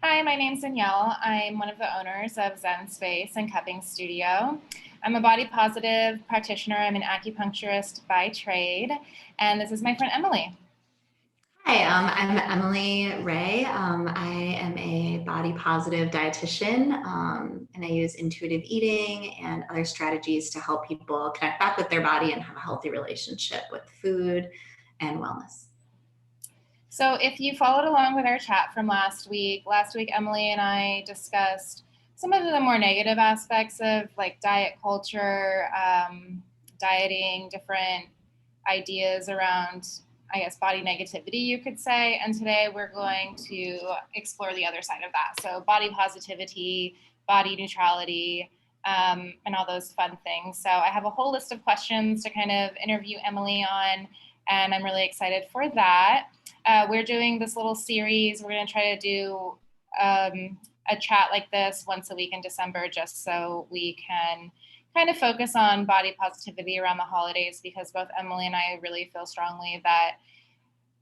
Hi, my name's Danielle. I'm one of the owners of Zen Space and Cupping Studio. I'm a body positive practitioner. I'm an acupuncturist by trade, and this is my friend Emily. Hi, I'm Emily Rae. I am a body positive dietitian, and I use intuitive eating and other strategies to help people connect back with their body and have a healthy relationship with food and wellness. So, if you followed along with our chat from last week, Emily and I discussed some of the more negative aspects of like diet culture, dieting, different ideas around, I guess, body negativity, you could say. And today we're going to explore the other side of that. So, body positivity, body neutrality, and all those fun things. So, I have a whole list of questions to kind of interview Emily on, and I'm really excited for that. We're doing this little series. We're going to try to do a chat like this once a week in December, just so we can kind of focus on body positivity around the holidays, because both Emily and I really feel strongly that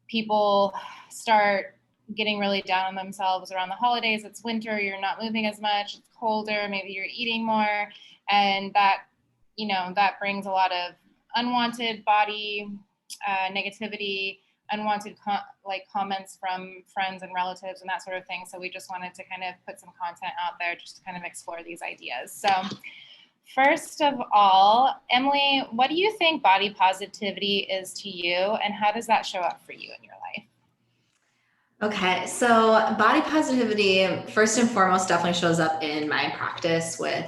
people start getting really down on themselves around the holidays. It's winter, you're not moving as much, it's colder, maybe you're eating more, and that brings a lot of unwanted body negativity, unwanted comments from friends and relatives and that sort of thing. So we just wanted to kind of put some content out there just to kind of explore these ideas. So first of all, Emily, what do you think body positivity is to you, and how does that show up for you in your life? Okay, so body positivity, first and foremost, definitely shows up in my practice with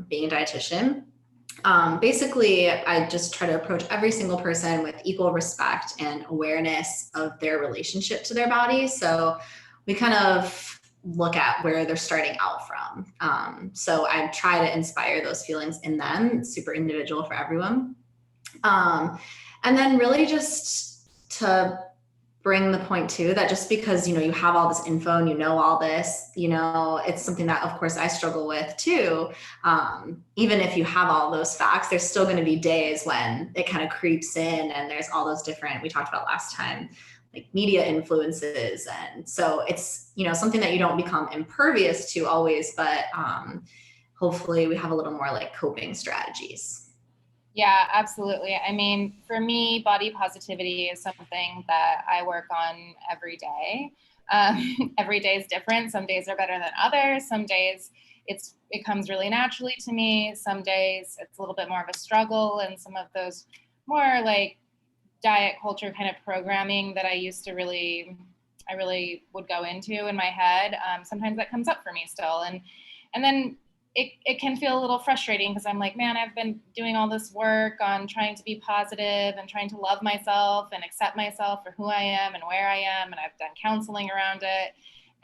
being a dietitian. Basically, I just try to approach every single person with equal respect and awareness of their relationship to their body. So we kind of look at where they're starting out from. So I try to inspire those feelings in them. It's super individual for everyone. And then really just to bring the point too that just because you have all this info and all this, it's something that of course I struggle with too. Even if you have all those facts, there's still going to be days when it kind of creeps in and there's all those different, we talked about last time, like media influences. And so it's something that you don't become impervious to always, but hopefully we have a little more like coping strategies. Yeah, absolutely. I mean, for me, body positivity is something that I work on every day. Every day is different. Some days are better than others. Some days it comes really naturally to me. Some days it's a little bit more of a struggle, and some of those more like diet culture kind of programming that I really would go into in my head. Sometimes that comes up for me still, and then it can feel a little frustrating because I'm like, man, I've been doing all this work on trying to be positive and trying to love myself and accept myself for who I am and where I am, and I've done counseling around it.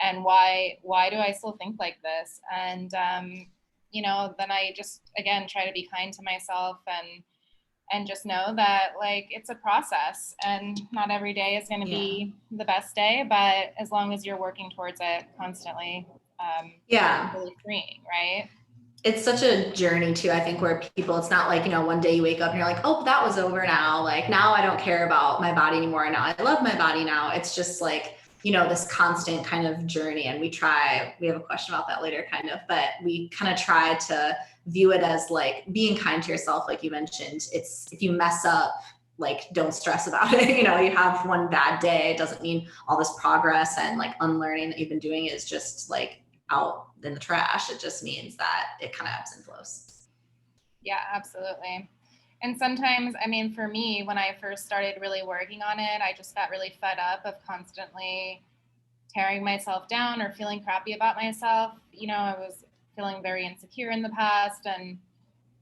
And why do I still think like this? And then I just again try to be kind to myself and just know that like it's a process and not every day is going to be the best day, but as long as you're working towards it constantly, Yeah. it's really freeing, right? It's such a journey too, I think, where people, it's not like, one day you wake up and you're like, oh, that was over now. Like now I don't care about my body anymore. Now I love my body now. It's just like, this constant kind of journey. And we have a question about that later kind of, but we kind of try to view it as like being kind to yourself. Like you mentioned, it's, if you mess up, like don't stress about it. You have one bad day. It doesn't mean all this progress and like unlearning that you've been doing is just like out in the trash. It just means that it kind of ebbs and flows. Yeah, absolutely. And sometimes, I mean, for me, when I first started really working on it, I just got really fed up of constantly tearing myself down or feeling crappy about myself. I was feeling very insecure in the past, and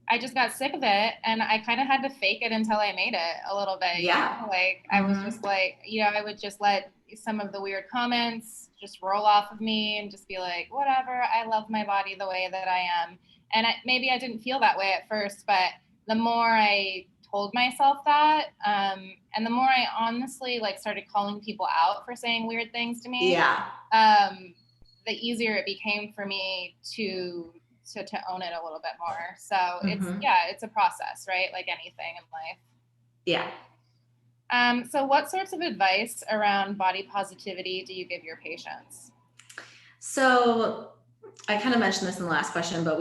I just got sick of it, and I kind of had to fake it until I made it a little bit. Yeah. Like I was just like, I would just let some of the weird comments just roll off of me and just be like, whatever, I love my body the way that I am. And maybe I didn't feel that way at first, but the more I told myself that, and the more I honestly like started calling people out for saying weird things to me, Yeah. the easier it became for me to own it a little bit more. So it's a process, right? Like anything in life. Yeah. So what sorts of advice around body positivity do you give your patients? So I kind of mentioned this in the last question, but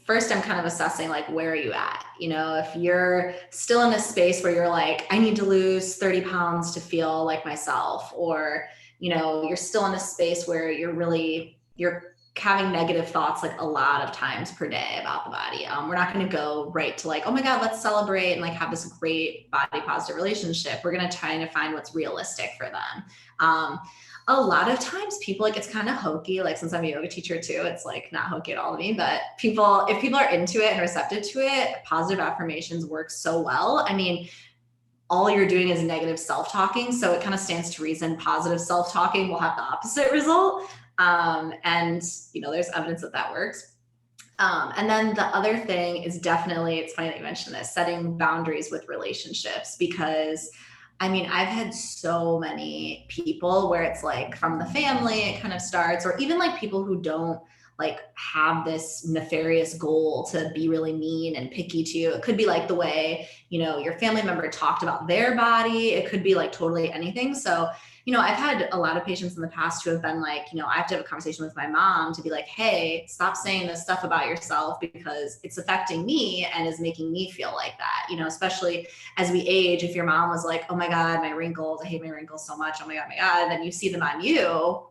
first I'm kind of assessing like, where are you at? You know, if you're still in a space where you're like, I need to lose 30 pounds to feel like myself, or, you know, you're still in a space where you're having negative thoughts like a lot of times per day about the body. We're not going to go right to like, oh my God, let's celebrate and like have this great body positive relationship. We're going to try to find what's realistic for them. A lot of times people, like, it's kind of hokey. Like, since I'm a yoga teacher too, it's like not hokey at all to me, but if people are into it and receptive to it, positive affirmations work so well. I mean, all you're doing is negative self-talking. So it kind of stands to reason positive self-talking will have the opposite result. And, you know, there's evidence that works. And then the other thing is definitely, it's funny that you mentioned this, setting boundaries with relationships, because I mean, I've had so many people where it's like from the family, it kind of starts, or even like people who don't like have this nefarious goal to be really mean and picky to you. It could be like the way, you know, your family member talked about their body. It could be like totally anything. So, you know, I've had a lot of patients in the past who have been like, you know, I have to have a conversation with my mom to be like, hey, stop saying this stuff about yourself because it's affecting me and is making me feel like that, you know, especially as we age. If your mom was like, oh my God, my wrinkles, I hate my wrinkles so much, oh my God, and then you see them on you,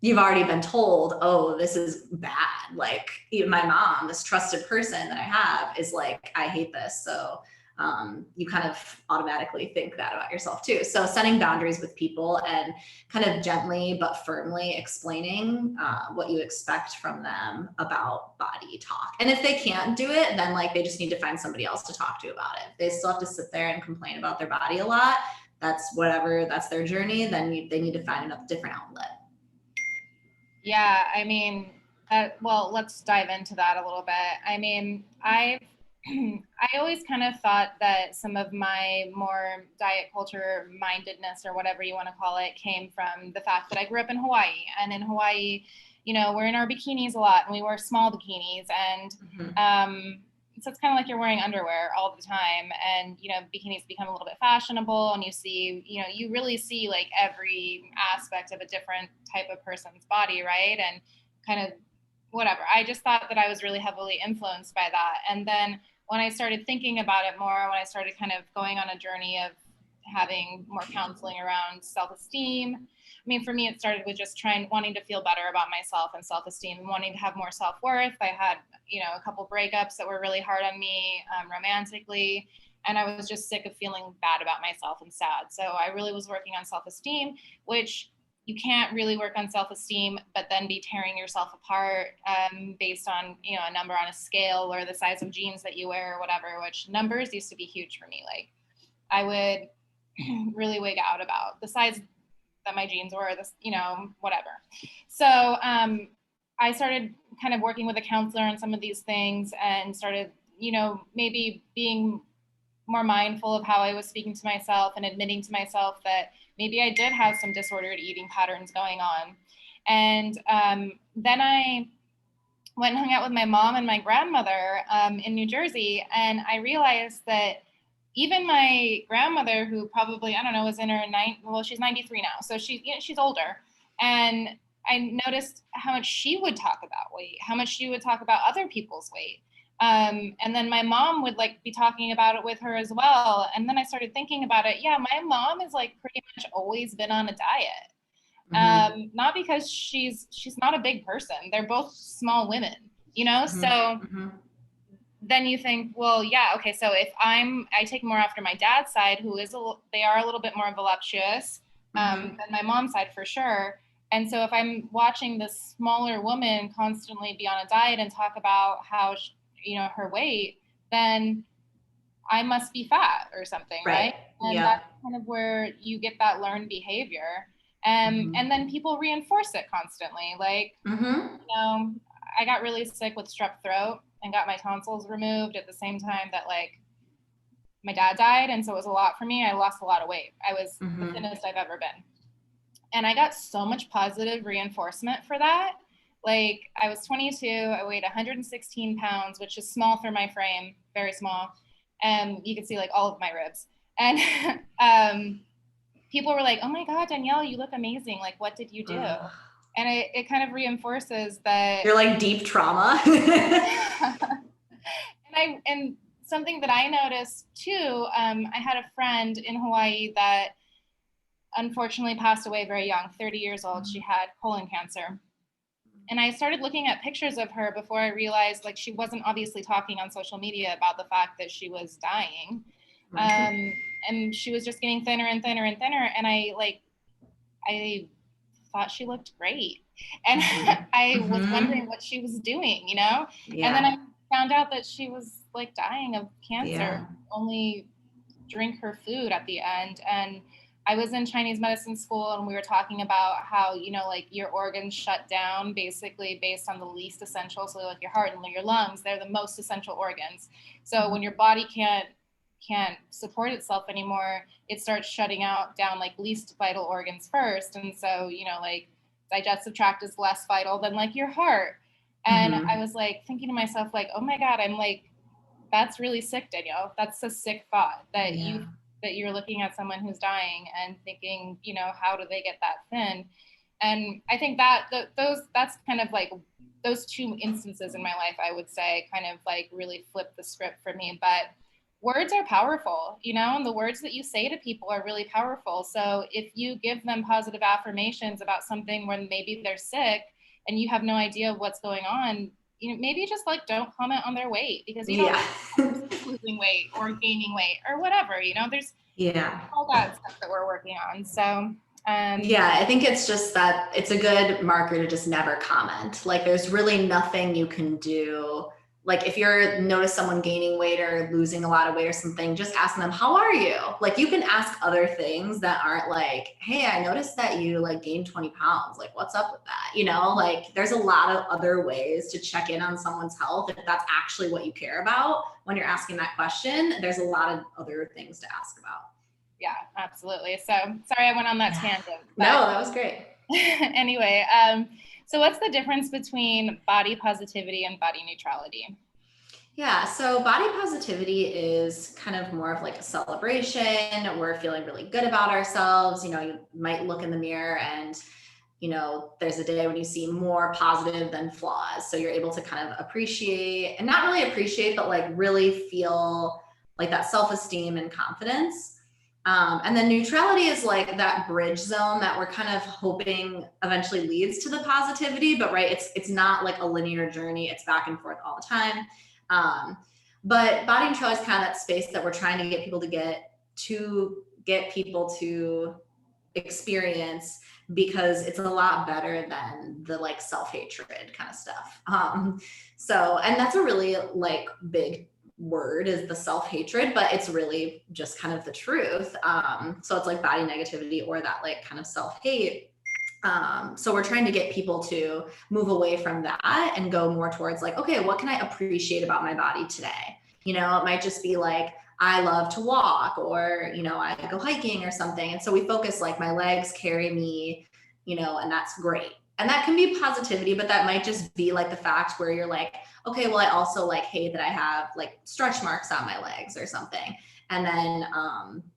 you've already been told, oh, this is bad. Like, even my mom, this trusted person that I have, is like, I hate this. So you kind of automatically think that about yourself too. So setting boundaries with people and kind of gently but firmly explaining what you expect from them about body talk. And if they can't do it, then like they just need to find somebody else to talk to about it. If they still have to sit there and complain about their body a lot, that's whatever, that's their journey, then they need to find a different outlet. Yeah, I mean, well, let's dive into that a little bit. I mean, I always kind of thought that some of my more diet culture mindedness, or whatever you want to call it, came from the fact that I grew up in Hawaii. And in Hawaii, you know, we're in our bikinis a lot, and we wear small bikinis. And so it's kind of like you're wearing underwear all the time. And, you know, bikinis become a little bit fashionable, and you see, you know, you really see like every aspect of a different type of person's body, right? And kind of whatever. I just thought that I was really heavily influenced by that. And then when I started thinking about it more, when I started kind of going on a journey of having more counseling around self-esteem, I mean, for me, it started with just wanting to feel better about myself and self-esteem, and wanting to have more self-worth. I had, you know, a couple breakups that were really hard on me romantically. And I was just sick of feeling bad about myself and sad. So I really was working on self-esteem, which you can't really work on self-esteem, but then be tearing yourself apart based on, you know, a number on a scale or the size of jeans that you wear or whatever, which numbers used to be huge for me. Like, I would really wig out about the size that my jeans were, this, you know, whatever. So I started kind of working with a counselor on some of these things, and started, you know, maybe being more mindful of how I was speaking to myself, and admitting to myself that maybe I did have some disordered eating patterns going on. And then I went and hung out with my mom and my grandmother in New Jersey, and I realized that even my grandmother, who probably, I don't know, was in her she's 93 now, so she's older, and I noticed how much she would talk about weight, how much she would talk about other people's weight. And then my mom would like be talking about it with her as well. And then I started thinking about it. Yeah, my mom has like pretty much always been on a diet. Not because she's not a big person. They're both small women, you know? So then you think, well, yeah, okay. So if I take more after my dad's side, who is they are a little bit more voluptuous than my mom's side for sure. And so if I'm watching this smaller woman constantly be on a diet and talk about how you know, her weight, then I must be fat or something, right? And that's kind of where you get that learned behavior. And then people reinforce it constantly. Like, you know, I got really sick with strep throat and got my tonsils removed at the same time that like my dad died. And so it was a lot for me. I lost a lot of weight. I was the thinnest I've ever been. And I got so much positive reinforcement for that. Like, I was 22, I weighed 116 pounds, which is small for my frame, very small. And you could see like all of my ribs. And people were like, oh my God, Danielle, you look amazing. Like, what did you do? And it kind of reinforces that you're like deep trauma. and something that I noticed too, I had a friend in Hawaii that unfortunately passed away very young, 30 years old. She had colon cancer. And I started looking at pictures of her before I realized like she wasn't obviously talking on social media about the fact that she was dying. And she was just getting thinner and thinner and thinner. And I thought she looked great. And I was wondering what she was doing, you know? Yeah. And then I found out that she was like dying of cancer, only drink her food at the end. And I was in Chinese medicine school and we were talking about how, you know, like your organs shut down basically based on the least essential. So like your heart and your lungs, they're the most essential organs. So when your body can't support itself anymore, it starts shutting down like least vital organs first. And so, you know, like digestive tract is less vital than like your heart. And I was like thinking to myself, like, oh my God, I'm like, that's really sick, Danielle. That's a sick thought that you're looking at someone who's dying and thinking, you know, how do they get that thin? And I think that that's kind of like those two instances in my life, I would say, kind of like really flipped the script for me. But words are powerful, you know, and the words that you say to people are really powerful. So if you give them positive affirmations about something when maybe they're sick and you have no idea what's going on, you know, maybe just like don't comment on their weight because you don't know if losing weight or gaining weight or whatever, you know, there's all that stuff that we're working on. So I think it's just that it's a good marker to just never comment. Like there's really nothing you can do. Like if you're notice someone gaining weight or losing a lot of weight or something, just ask them, how are you? Like you can ask other things that aren't like, hey, I noticed that you like gained 20 pounds. Like what's up with that? You know, like there's a lot of other ways to check in on someone's health. If that's actually what you care about when you're asking that question, there's a lot of other things to ask about. Yeah, absolutely. So sorry, I went on that tangent. But no, that was great. Anyway, so what's the difference between body positivity and body neutrality? Yeah, so body positivity is kind of more of like a celebration. We're feeling really good about ourselves. You know, you might look in the mirror and, you know, there's a day when you see more positive than flaws. So you're able to kind of appreciate and not really appreciate, but like really feel like that self-esteem and confidence. And then neutrality is like that bridge zone that we're kind of hoping eventually leads to the positivity, but right, it's not like a linear journey. It's back and forth all the time. But body neutrality is kind of that space that we're trying to get people to experience, because it's a lot better than the like self-hatred kind of stuff. So, and that's a really like big word, is the self-hatred, but it's really just kind of the truth. So it's like body negativity or that like kind of self-hate. So we're trying to get people to move away from that and go more towards like, okay, what can I appreciate about my body today? You know, it might just be like, I love to walk, or, you know, I go hiking or something. And so we focus like my legs carry me, you know, and that's great. And that can be positivity, but that might just be like the fact where you're like, okay, well, I also like hate that I have like stretch marks on my legs or something. And then,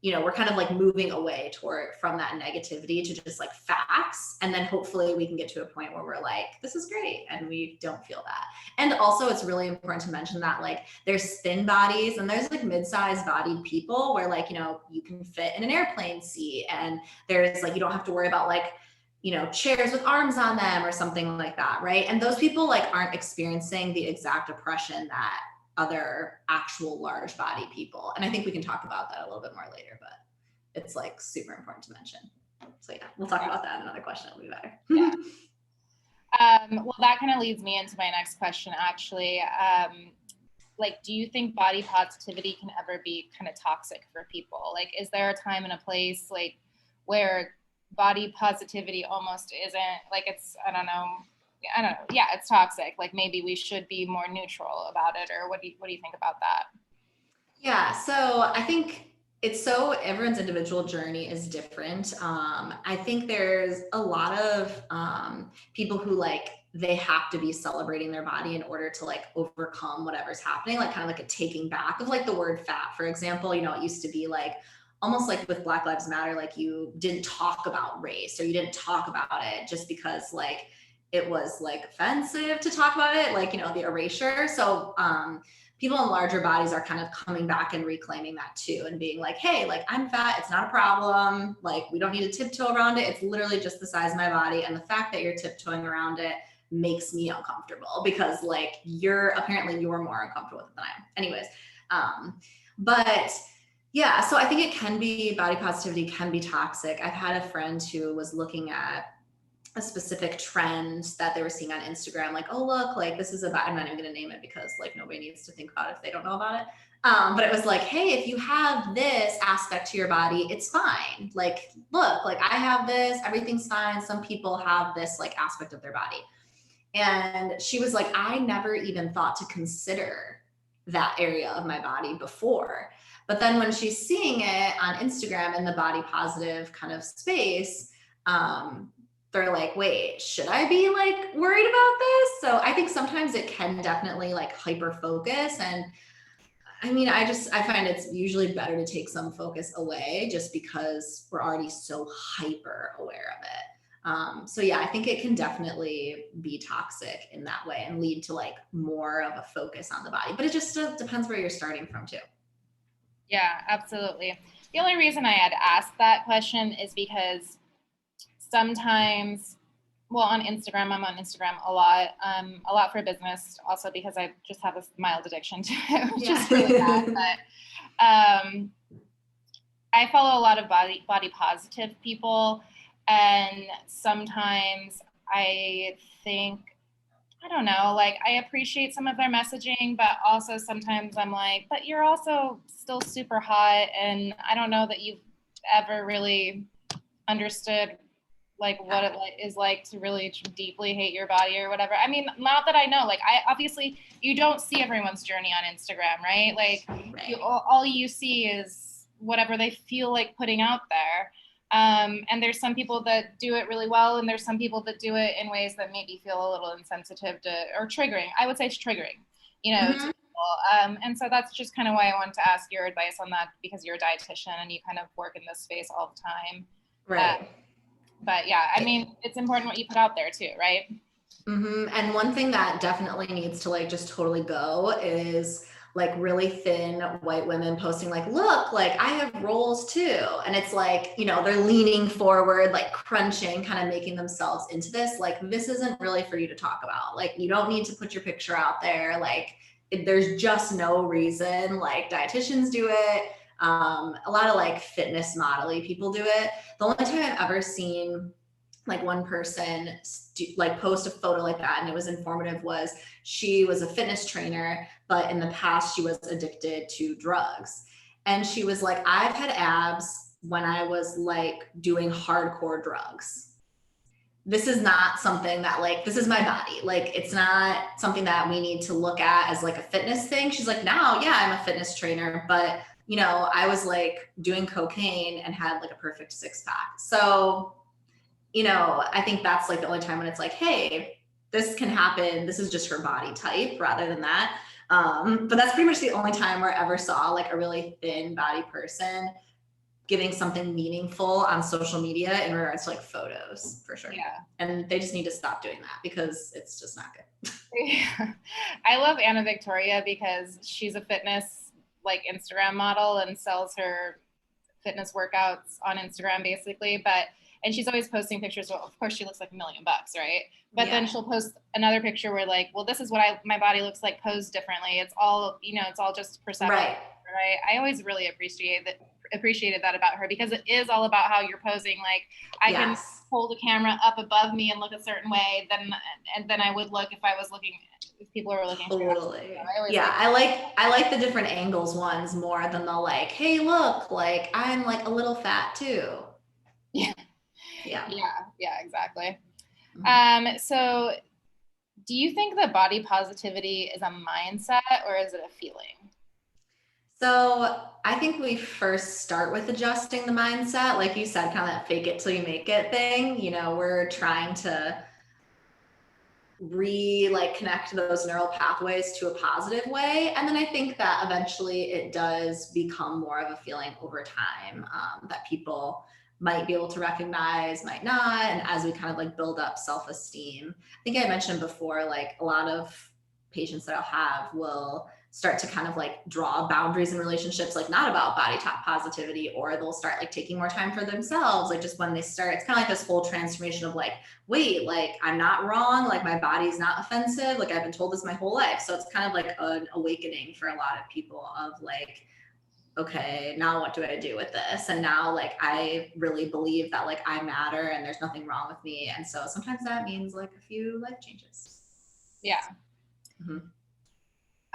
you know, we're kind of like moving away from that negativity to just like facts. And then hopefully we can get to a point where we're like, this is great. And we don't feel that. And also it's really important to mention that like there's thin bodies and there's like mid-sized bodied people where like, you know, you can fit in an airplane seat, and there's like, you don't have to worry about like, you know, chairs with arms on them or something like that. Right. And those people like aren't experiencing the exact oppression that other actual large body people. And I think we can talk about that a little bit more later, but it's like super important to mention. So yeah, we'll talk about that in another question. It'll be better. Yeah. Well, that kind of leads me into my next question, actually. Like, do you think body positivity can ever be kind of toxic for people? Like, is there a time and a place like where body positivity almost isn't like, it's, I don't know. Yeah, it's toxic. Like maybe we should be more neutral about it, or what do you think about that? Yeah, so I think everyone's individual journey is different. I think there's a lot of people who like, they have to be celebrating their body in order to like overcome whatever's happening, like kind of like a taking back of like the word fat, for example. You know, it used to be like, almost like with Black Lives Matter, like you didn't talk about race or you didn't talk about it just because like it was like offensive to talk about it, like, you know, the erasure. So people in larger bodies are kind of coming back and reclaiming that too, and being like, hey, like I'm fat, it's not a problem. Like we don't need to tiptoe around it. It's literally just the size of my body. And the fact that you're tiptoeing around it makes me uncomfortable because like you're more uncomfortable with it than I am. Anyways, but yeah, so I think it can be, body positivity can be toxic. I've had a friend who was looking at a specific trend that they were seeing on Instagram, like, oh, look, like this is about, I'm not even going to name it because like nobody needs to think about it if they don't know about it. But it was like, hey, if you have this aspect to your body, it's fine. Like, look, like I have this, everything's fine. Some people have this like aspect of their body. And she was like, I never even thought to consider that area of my body before. But then when she's seeing it on Instagram in the body positive kind of space, they're like, wait, should I be like worried about this? So I think sometimes it can definitely like hyper focus. And I mean, I find it's usually better to take some focus away just because we're already so hyper aware of it. So yeah, I think it can definitely be toxic in that way and lead to like more of a focus on the body, but it just depends where you're starting from too. Yeah, absolutely. The only reason I had asked that question is because sometimes, well, on Instagram, I'm on Instagram a lot for business, also because I just have a mild addiction to it, which is really bad. But I follow a lot of body positive people, and sometimes I think, I don't know, like I appreciate some of their messaging, but also sometimes I'm like, but you're also still super hot, and I don't know that you've ever really understood like what it is like to really deeply hate your body or whatever. I mean, not that I know, like I obviously, you don't see everyone's journey on Instagram, right? Like right. All you see is whatever they feel like putting out there. And there's some people that do it really well, and there's some people that do it in ways that maybe feel a little insensitive to, or triggering. I would say it's triggering, you know, to people. And so that's just kind of why I wanted to ask your advice on that, because you're a dietitian and you kind of work in this space all the time. Right. But yeah, I mean, it's important what you put out there too, right? Mm-hmm. And one thing that definitely needs to like just totally go is like really thin white women posting like, look, like I have rolls too. And it's like, you know, they're leaning forward, like crunching, kind of making themselves into this. Like, this isn't really for you to talk about. Like, you don't need to put your picture out there. Like, there's just no reason. Like, dietitians do it. A lot of like fitness modeling people do it. The only time I've ever seen like one person like post a photo like that and it was informative was she was a fitness trainer, but in the past she was addicted to drugs. And she was like, I've had abs when I was like doing hardcore drugs. This is not something that like, this is my body. Like, it's not something that we need to look at as like a fitness thing. She's like, now, yeah, I'm a fitness trainer, but you know, I was like doing cocaine and had like a perfect 6-pack. So, you know, I think that's like the only time when it's like, hey, this can happen. This is just her body type rather than that. But that's pretty much the only time where I ever saw like a really thin body person giving something meaningful on social media in regards to like photos, for sure. Yeah. And they just need to stop doing that because it's just not good. I love Anna Victoria because she's a fitness like Instagram model and sells her fitness workouts on Instagram basically, and she's always posting pictures. Well, of course she looks like $1 million, right? But then she'll post another picture where like, well, this is what my body looks like posed differently. It's all, you know, it's all just perception, right? I always really appreciated that about her, because it is all about how you're posing. Like I can hold a camera up above me and look a certain way and then I would look if people are looking. Totally. I like the different angles ones more than the like, hey, look, like I'm like a little fat too. Yeah, exactly. Mm-hmm. So do you think that body positivity is a mindset or is it a feeling? So I think we first start with adjusting the mindset. Like you said, kind of that fake it till you make it thing. You know, we're trying to connect those neural pathways to a positive way. And then I think that eventually it does become more of a feeling over time, that people might be able to recognize, might not. And as we kind of like build up self-esteem, I think I mentioned before, like a lot of patients that I'll have will start to kind of like draw boundaries in relationships, like not about body top positivity, or they'll start like taking more time for themselves. Like just when they start, it's kind of like this whole transformation of like, wait, like I'm not wrong. Like my body's not offensive. Like I've been told this my whole life. So it's kind of like an awakening for a lot of people of like, okay, now what do I do with this? And now like, I really believe that like I matter and there's nothing wrong with me. And so sometimes that means like a few life changes. Yeah. Mm-hmm.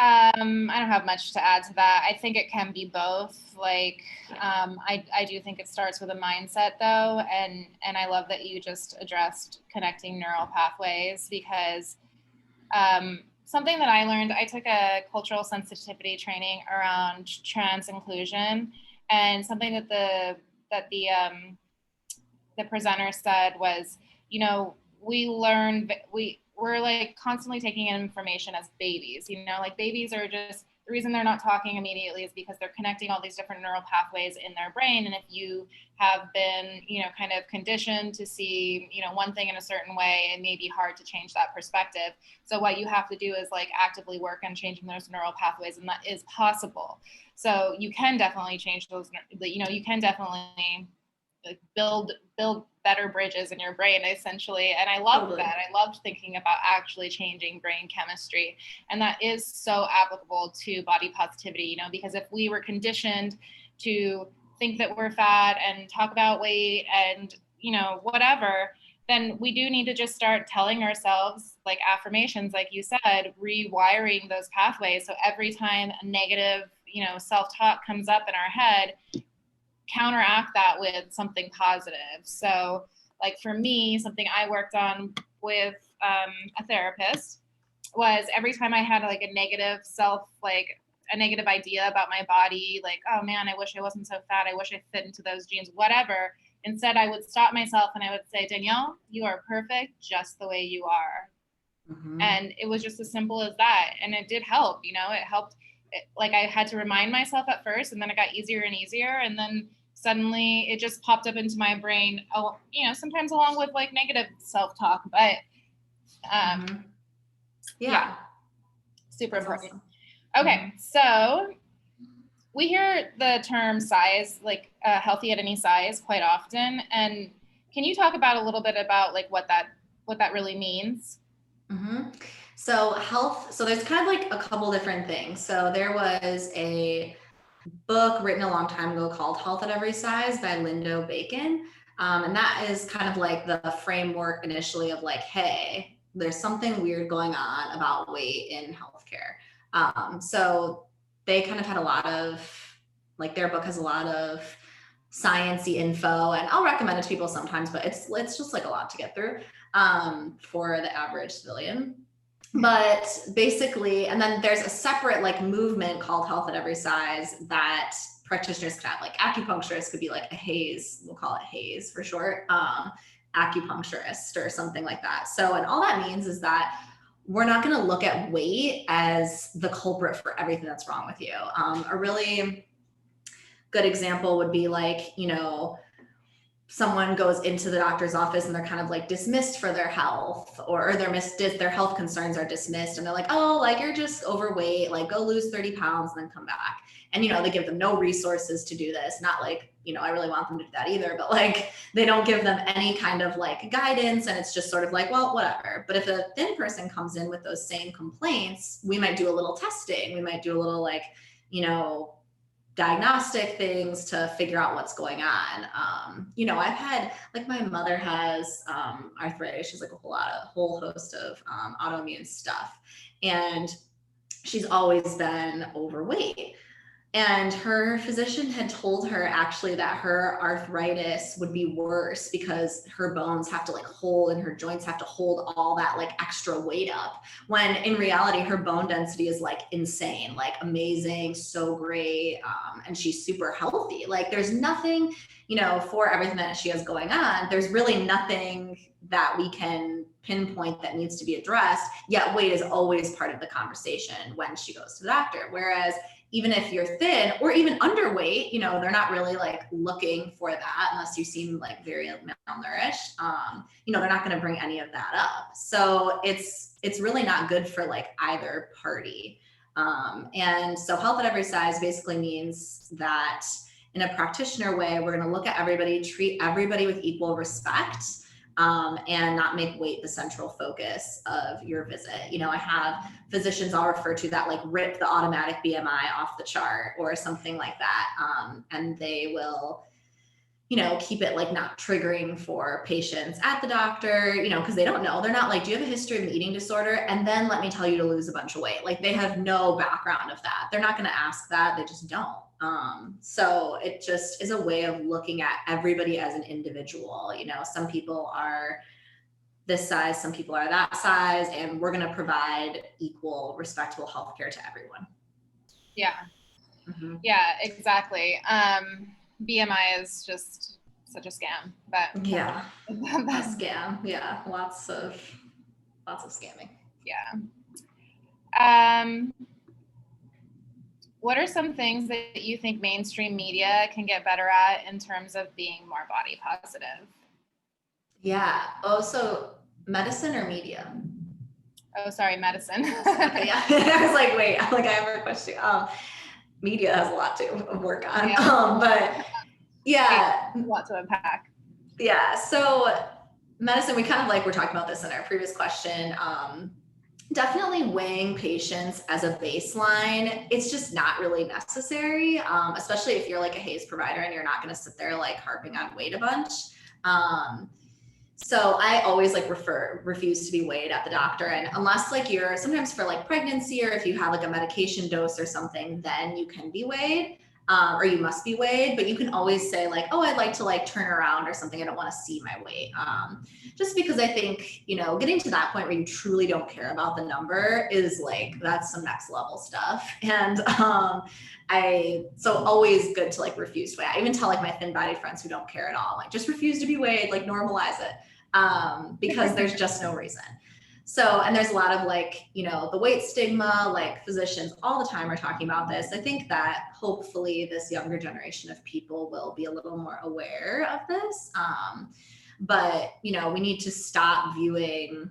I don't have much to add to that. I think it can be both. Like, I do think it starts with a mindset though. And I love that you just addressed connecting neural pathways, because something that I learned, I took a cultural sensitivity training around trans inclusion, and something that the presenter said was, you know, we're like constantly taking in information as babies, you know, like babies are just, the reason they're not talking immediately is because they're connecting all these different neural pathways in their brain. And if you have been, you know, kind of conditioned to see, you know, one thing in a certain way, it may be hard to change that perspective. So what you have to do is like actively work on changing those neural pathways, and that is possible. So you can definitely change those, you know, you can definitely like build better bridges in your brain, essentially. And I loved that. I loved thinking about actually changing brain chemistry. And that is so applicable to body positivity, you know, because if we were conditioned to think that we're fat and talk about weight and, you know, whatever, then we do need to just start telling ourselves like affirmations, like you said, rewiring those pathways. So every time a negative, you know, self-talk comes up in our head, counteract that with something positive. So like for me, something I worked on with a therapist was every time I had like a negative a negative idea about my body, like, oh man, I wish I wasn't so fat, I wish I fit into those jeans, whatever. Instead, I would stop myself and I would say, Danielle, you are perfect just the way you are. Mm-hmm. And it was just as simple as that. And it did help, you know, it helped. Like I had to remind myself at first, and then it got easier and easier. And then suddenly it just popped up into my brain, you know, sometimes along with like negative self-talk, but yeah, super That's important. Awesome. Okay, so we hear the term size, like healthy at any size, quite often. And can you talk about a little bit about like what that really means? Mm-hmm. So there's kind of like a couple different things. So there was a book written a long time ago called Health at Every Size by Lindo Bacon. And that is kind of like the framework initially of like, hey, there's something weird going on about weight in healthcare. So they kind of had a lot of, like their book has a lot of sciencey info, and I'll recommend it to people sometimes, but it's just like a lot to get through for the average civilian. But basically, and then there's a separate like movement called Health at Every Size that practitioners could have, like acupuncturists could be like a HAES, we'll call it HAES for short, acupuncturist or something like that. So, and all that means is that we're not going to look at weight as the culprit for everything that's wrong with you. A really good example would be like, you know, someone goes into the doctor's office and they're kind of like dismissed for their health, or their health concerns are dismissed, and they're like, oh, like you're just overweight, like go lose 30 pounds and then come back. And, you know, they give them no resources to do this. Not like, you know, I really want them to do that either, but like they don't give them any kind of like guidance, and it's just sort of like, well, whatever. But if a thin person comes in with those same complaints, we might do a little testing. We might do a little like, you know, diagnostic things to figure out what's going on. You know, I've had, like my mother has arthritis. She's like a whole host of autoimmune stuff. And she's always been overweight. And her physician had told her actually that her arthritis would be worse because her bones have to like hold and her joints have to hold all that like extra weight up. When in reality, her bone density is like insane, like amazing, so great. And she's super healthy. Like there's nothing, you know, for everything that she has going on, there's really nothing that we can pinpoint that needs to be addressed, yet weight is always part of the conversation when she goes to the doctor. Whereas even if you're thin or even underweight, you know, they're not really like looking for that unless you seem like very malnourished. You know, they're not going to bring any of that up. So it's really not good for like either party. And so health at every size basically means that in a practitioner way, we're going to look at everybody, treat everybody with equal respect, and not make weight the central focus of your visit. You know, I have physicians I'll refer to that like rip the automatic BMI off the chart or something like that. And they will, you know, keep it like not triggering for patients at the doctor, you know, because they don't know. They're not like, do you have a history of an eating disorder? And then let me tell you to lose a bunch of weight. Like they have no background of that. They're not going to ask that. They just don't. So it just is a way of looking at everybody as an individual. You know, some people are this size, some people are that size, and we're going to provide equal, respectable healthcare to everyone. Yeah. Mm-hmm. Yeah, exactly. BMI is just such a scam, but yeah, a scam. Yeah, lots of scamming. Yeah. What are some things that you think mainstream media can get better at in terms of being more body positive? Yeah. Oh, so medicine or media? Oh, sorry, medicine. Okay, yeah. I was like, wait, I have a question. Media has a lot to work on. Yeah. But yeah. A lot to unpack. Yeah. So medicine, we kind of like, we're talking about this in our previous question. Definitely weighing patients as a baseline, it's just not really necessary, especially if you're like a HAES provider and you're not going to sit there like harping on weight a bunch. So I always like refuse to be weighed at the doctor. And unless like you're sometimes for like pregnancy or if you have like a medication dose or something, then you can be weighed. Or you must be weighed, but you can always say like, oh, I'd like to like turn around or something. I don't want to see my weight. Just because I think, you know, getting to that point where you truly don't care about the number is like, that's some next level stuff. And so always good to like refuse to weigh. I even tell like my thin body friends who don't care at all, like just refuse to be weighed, like normalize it, because there's just no reason. So, and there's a lot of like, you know, the weight stigma, like physicians all the time are talking about this. I think that hopefully this younger generation of people will be a little more aware of this. But, you know, we need to stop viewing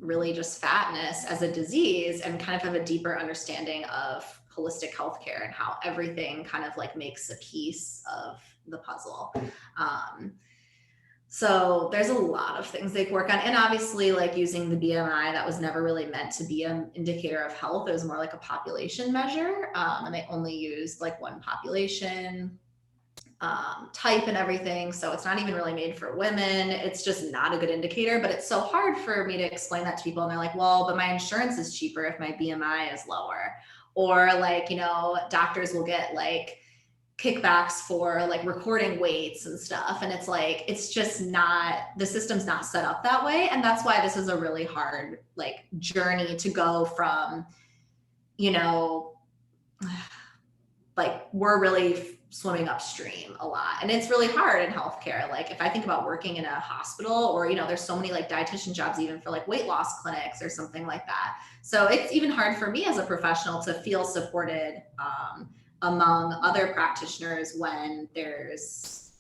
really just fatness as a disease and kind of have a deeper understanding of holistic healthcare and how everything kind of like makes a piece of the puzzle. So there's a lot of things they can work on. And obviously like using the BMI, that was never really meant to be an indicator of health. It was more like a population measure. And they only used like one population type and everything. So it's not even really made for women. It's just not a good indicator, but it's so hard for me to explain that to people. And they're like, well, but my insurance is cheaper if my BMI is lower. Or like, you know, doctors will get like kickbacks for like recording weights and stuff. And it's like, it's just not, the system's not set up that way. And that's why this is a really hard like journey to go from, you know, like we're really swimming upstream a lot. And it's really hard in healthcare. Like if I think about working in a hospital or, you know, there's so many like dietitian jobs, even for like weight loss clinics or something like that. So it's even hard for me as a professional to feel supported, among other practitioners when it's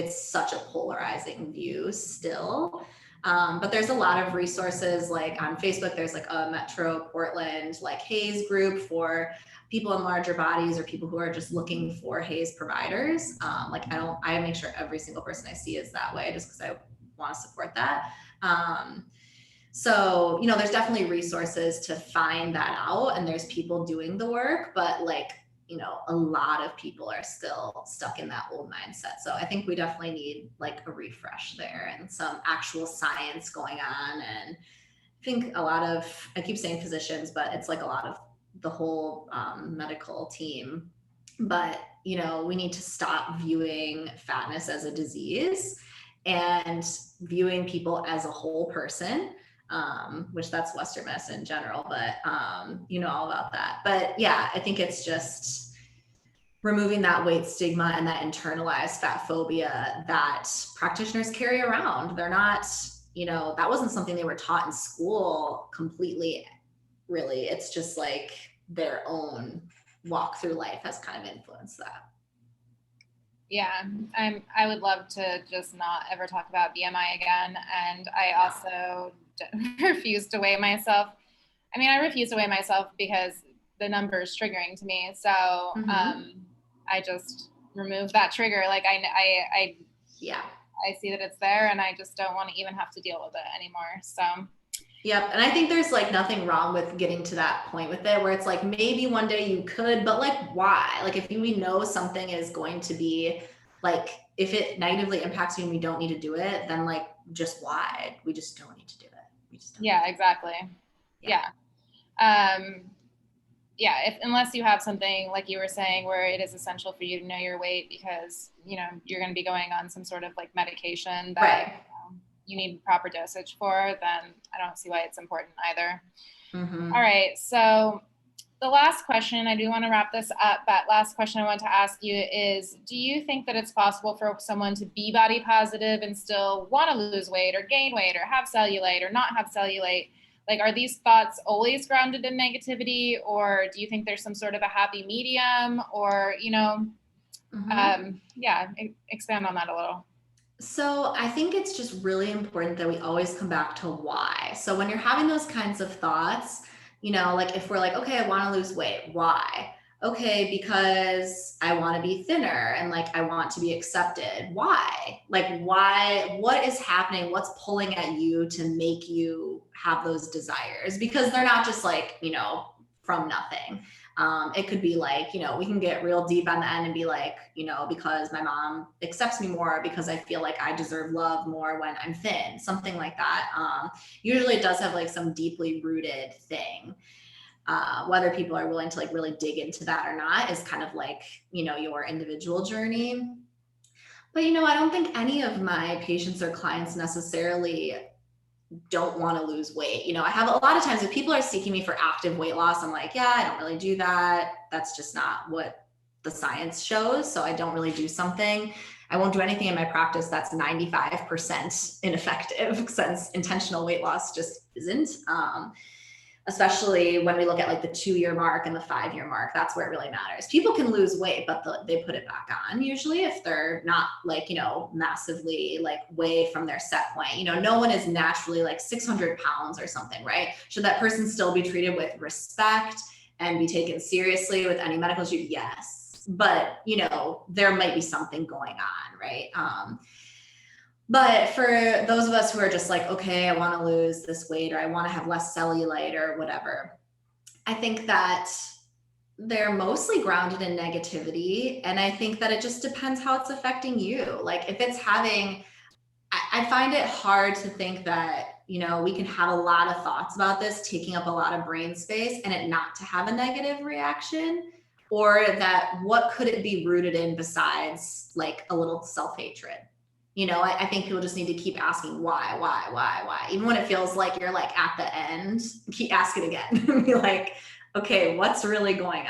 such a polarizing view still. But there's a lot of resources like on Facebook, there's like a Metro Portland, like HAES group for people in larger bodies or people who are just looking for HAES providers. Like I make sure every single person I see is that way just because I want to support that. So, you know, there's definitely resources to find that out and there's people doing the work, but like, you know, a lot of people are still stuck in that old mindset. So I think we definitely need like a refresh there and some actual science going on. And I think a lot of, I keep saying physicians, but it's like a lot of the whole medical team. But, you know, we need to stop viewing fatness as a disease and viewing people as a whole person. Which that's Western medicine in general, but you know all about that. But yeah, I think it's just removing that weight stigma and that internalized fat phobia that practitioners carry around. They're not, that wasn't something they were taught in school completely, really. It's just like their own walk through life has kind of influenced that. Yeah, I would love to just not ever talk about BMI again. And I also refuse to weigh myself. I mean, I refuse to weigh myself because the number is triggering to me. So I just remove that trigger. Like I see that it's there, and I just don't want to even have to deal with it anymore. So. Yep. And I think there's like nothing wrong with getting to that point with it where it's like maybe one day you could, but like why? Like if we know something is going to be like, if it negatively impacts you and we don't need to do it, then like just why? We just don't need to do it. We just don't. Yeah, exactly. Yeah. Unless you have something like you were saying where it is essential for you to know your weight because, you're going to be going on some sort of like medication that you need proper dosage for, then I don't see why it's important either. All right. So the last question, I do want to wrap this up, but last question I want to ask you is, do you think that it's possible for someone to be body positive and still want to lose weight or gain weight or have cellulite or not have cellulite? Like, are these thoughts always grounded in negativity, or do you think there's some sort of a happy medium, or, expand on that a little. So I think it's just really important that we always come back to why. So when you're having those kinds of thoughts, like if we're like, okay, I want to lose weight, why? Okay, because I want to be thinner and like I want to be accepted. Why? Like why? What is happening? What's pulling at you to make you have those desires? Because they're not just like, from nothing. It could be like, we can get real deep on the end and be like, because my mom accepts me more because I feel like I deserve love more when I'm thin, something like that. Usually it does have like some deeply rooted thing. Whether people are willing to like really dig into that or not is kind of like, your individual journey. But, I don't think any of my patients or clients necessarily don't want to lose weight. I have a lot of times if people are seeking me for active weight loss, I'm like, yeah, I don't really do that. That's just not what the science shows. So I don't really do something. I won't do anything in my practice that's 95% ineffective since intentional weight loss just isn't. Especially when we look at like the 2-year mark and the 5-year mark, that's where it really matters. People can lose weight, but they put it back on usually if they're not like, massively like way from their set point. No one is naturally like 600 pounds or something, right? Should that person still be treated with respect and be taken seriously with any medical issue? Yes. But, there might be something going on, right? But for those of us who are just like, okay, I want to lose this weight or I want to have less cellulite or whatever, I think that they're mostly grounded in negativity. And I think that it just depends how it's affecting you. Like if it's I find it hard to think that, we can have a lot of thoughts about this, taking up a lot of brain space and it not to have a negative reaction, or that what could it be rooted in besides like a little self-hatred? I think people just need to keep asking why, even when it feels like you're like at the end, keep asking again. Be like, okay, what's really going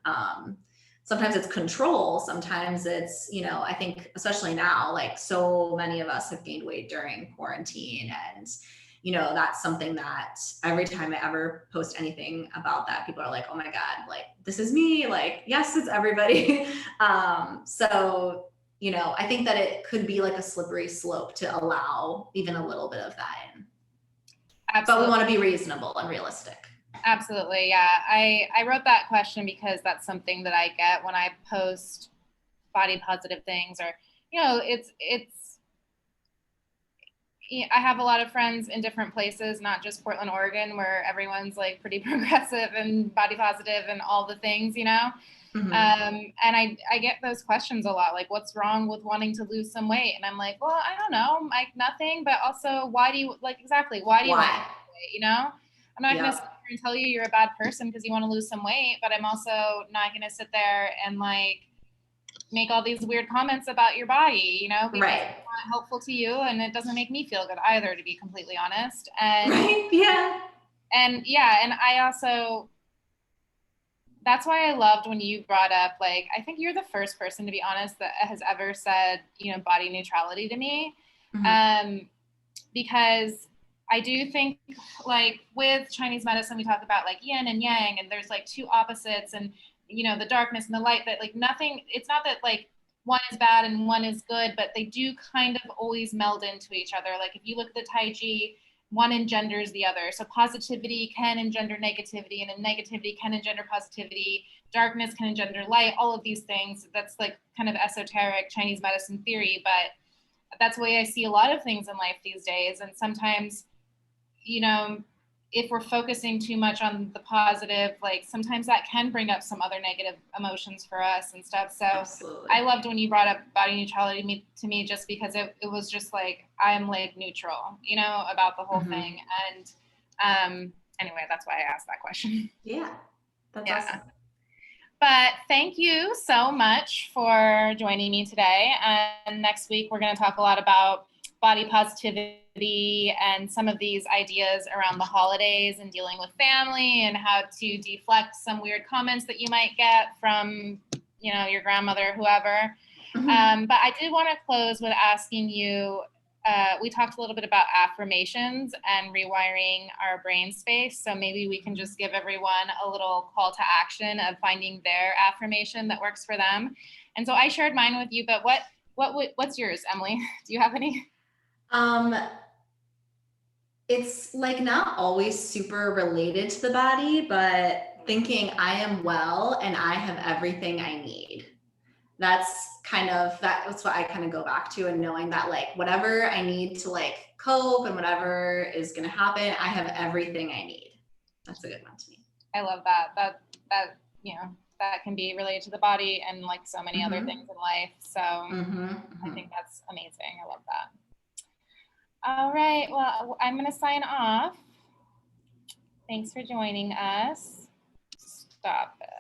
on? Sometimes it's control. Sometimes it's, I think especially now, like so many of us have gained weight during quarantine and, that's something that every time I ever post anything about that, people are like, oh my God, like this is me. Like, yes, it's everybody. So I think that it could be like a slippery slope to allow even a little bit of that in. Absolutely. But we want to be reasonable and realistic. Absolutely. Yeah. I wrote that question because that's something that I get when I post body positive things or, I have a lot of friends in different places, not just Portland, Oregon, where everyone's like pretty progressive and body positive and all the things, Mm-hmm. And I get those questions a lot, like, what's wrong with wanting to lose some weight? And I'm like, well, I don't know, like nothing, but also why do you want to lose weight? I'm not going to sit there and tell you you're a bad person because you want to lose some weight, but I'm also not going to sit there and like make all these weird comments about your body, because it's not helpful to you and it doesn't make me feel good either, to be completely honest. And and I also, that's why I loved when you brought up, like, I think you're the first person, to be honest, that has ever said, body neutrality to me. Mm-hmm. because I do think, like with Chinese medicine, we talk about like yin and yang, and there's like two opposites, and you know, the darkness and the light, that like nothing, it's not that like one is bad and one is good, but they do kind of always meld into each other. Like if you look at the Tai Chi, one engenders the other. So positivity can engender negativity, and then negativity can engender positivity. Darkness can engender light, all of these things. That's like kind of esoteric Chinese medicine theory, but that's the way I see a lot of things in life these days. And sometimes, you know, if we're focusing too much on the positive, like sometimes that can bring up some other negative emotions for us and stuff. So Absolutely. I loved when you brought up body neutrality to me, just because it was just like, I'm like neutral, you know, about the whole thing. And anyway, that's why I asked that question. Yeah, that's Yeah. awesome. But thank you so much for joining me today. And next week, we're going to talk a lot about body positivity and some of these ideas around the holidays and dealing with family, and how to deflect some weird comments that you might get from, you know, your grandmother or whoever. But I did want to close with asking you, we talked a little bit about affirmations and rewiring our brain space. So maybe we can just give everyone a little call to action of finding their affirmation that works for them. And so I shared mine with you, but what's yours, Emily? Do you have any? It's like not always super related to the body, but thinking I am well and I have everything I need. That's what I kind of go back to, and knowing that like whatever I need to like cope and whatever is going to happen, I have everything I need. That's a good one to me. I love that. That, you know, that can be related to the body and like so many other things in life. So I think that's amazing. I love that. All right. Well, I'm going to sign off. Thanks for joining us. Stop it.